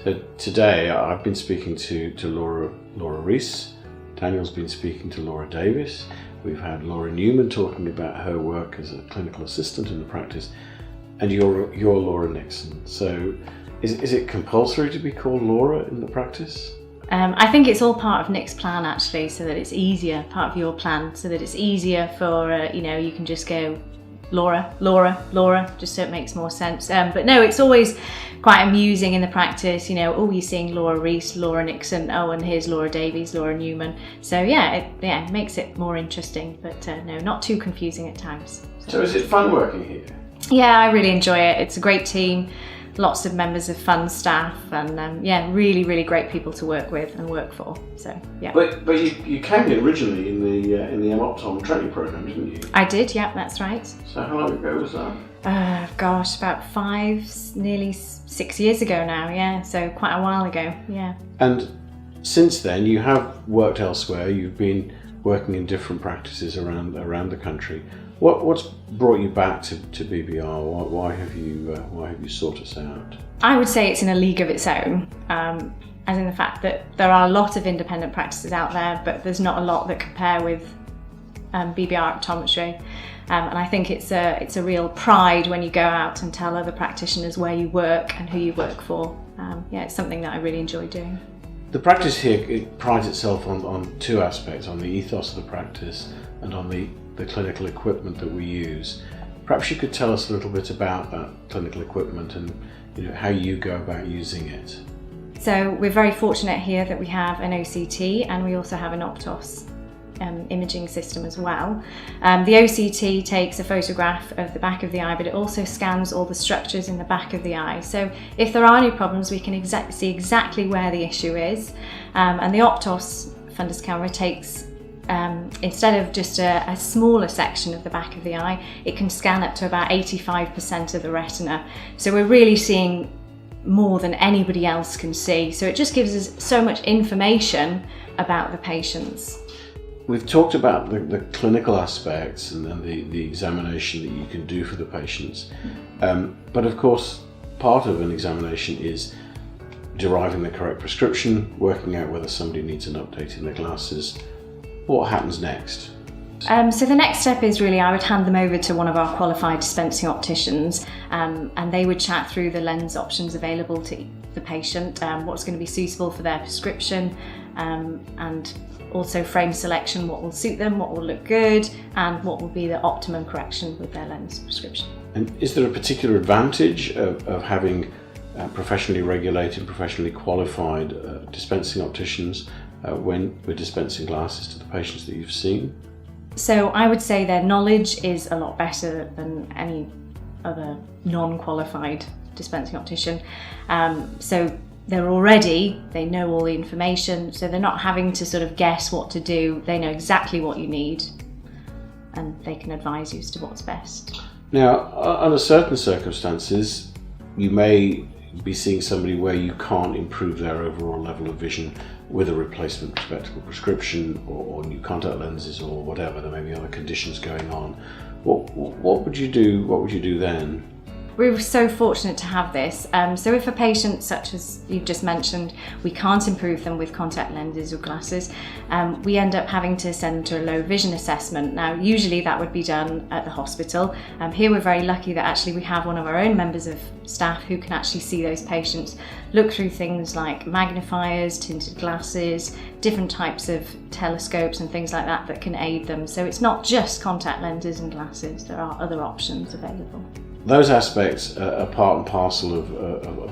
So today I've been speaking to Laura Reese, Daniel's been speaking to Laura Davis, we've had Laura Newman talking about her work as a clinical assistant in the practice, and you're Laura Nixon. So is it compulsory to be called Laura in the practice? I think it's all part of Nick's plan actually, so that it's easier, part of your plan, so that it's easier for, you can just go Laura, Laura, Laura, just so it makes more sense. But no, it's always quite amusing in the practice, you're seeing Laura Reese, Laura Nixon, and here's Laura Davies, Laura Newman. So it makes it more interesting, but no, not too confusing at times. So is it fun working here? Yeah, I really enjoy it. It's a great team, lots of members of fun staff, and really, really great people to work with and work for. So yeah. But you came in originally in the Optom training program, didn't you? I did, yeah, that's right. So how long ago was that? About 5, nearly 6 years ago now. Yeah, so quite a while ago. Yeah. And since then, you have worked elsewhere. You've been working in different practices around the country. What's brought you back to BBR? Why have you sought us out? I would say it's in a league of its own, as in the fact that there are a lot of independent practices out there, but there's not a lot that compare with BBR optometry. And I think it's a real pride when you go out and tell other practitioners where you work and who you work for. It's something that I really enjoy doing. The practice here, it prides itself on two aspects, on the ethos of the practice and on the clinical equipment that we use. Perhaps you could tell us a little bit about that clinical equipment and how you go about using it. So we're very fortunate here that we have an OCT and we also have an Optos imaging system as well. The OCT takes a photograph of the back of the eye, but it also scans all the structures in the back of the eye. So if there are any problems, we can see exactly where the issue is. And the Optos fundus camera takes, instead of just a smaller section of the back of the eye, it can scan up to about 85% of the retina. So we're really seeing more than anybody else can see. So it just gives us so much information about the patients. We've talked about the clinical aspects and then the examination that you can do for the patients. But of course, part of an examination is deriving the correct prescription, working out whether somebody needs an update in their glasses. What happens next? So the next step is really I would hand them over to one of our qualified dispensing opticians, and they would chat through the lens options available to the patient, what's going to be suitable for their prescription, and also frame selection, what will suit them, what will look good, and what will be the optimum correction with their lens prescription. And is there a particular advantage of having professionally regulated, professionally qualified dispensing opticians when we're dispensing glasses to the patients that you've seen? So I would say their knowledge is a lot better than any other non-qualified dispensing optician. So they know all the information, so they're not having to sort of guess what to do. They know exactly what you need and they can advise you as to what's best. Now, under certain circumstances, you may be seeing somebody where you can't improve their overall level of vision with a replacement spectacle prescription or new contact lenses or whatever. There may be other conditions going on. What would you do? What would you do then? We were so fortunate to have this. So if a patient, such as you've just mentioned, we can't improve them with contact lenses or glasses, we end up having to send them to a low vision assessment. Now, usually that would be done at the hospital. Here we're very lucky that actually we have one of our own members of staff who can actually see those patients, look through things like magnifiers, tinted glasses, different types of telescopes and things like that can aid them. So it's not just contact lenses and glasses, there are other options available. Those aspects are part and parcel of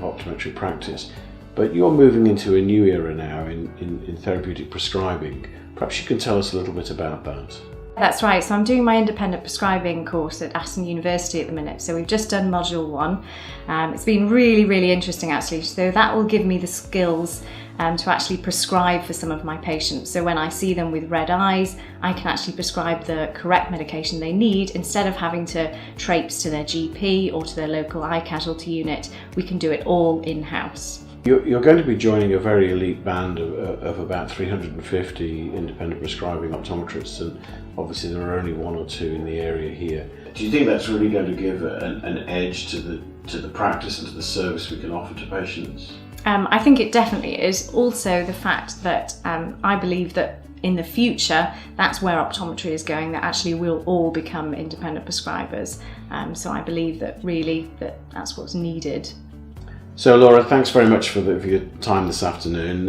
optometry practice, but you're moving into a new era now in therapeutic prescribing. Perhaps you can tell us a little bit about that. That's right, so I'm doing my independent prescribing course at Aston University at the minute, so we've just done module 1. It's been really, really interesting actually, so that will give me the skills to actually prescribe for some of my patients. So when I see them with red eyes, I can actually prescribe the correct medication they need instead of having to traipse to their GP or to their local eye casualty unit. We can do it all in-house. You're going to be joining a very elite band of about 350 independent prescribing optometrists, and obviously there are only 1 or 2 in the area here. Do you think that's really going to give an edge to the practice and to the service we can offer to patients? I think it definitely is. Also the fact that I believe that in the future, that's where optometry is going, that actually we'll all become independent prescribers. So I believe that really that's what's needed. So Laura, thanks very much for your time this afternoon.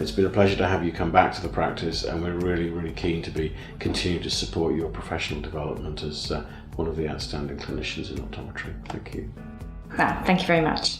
It's been a pleasure to have you come back to the practice, and we're really keen to continue to support your professional development as one of the outstanding clinicians in optometry. Thank you. Thank you very much.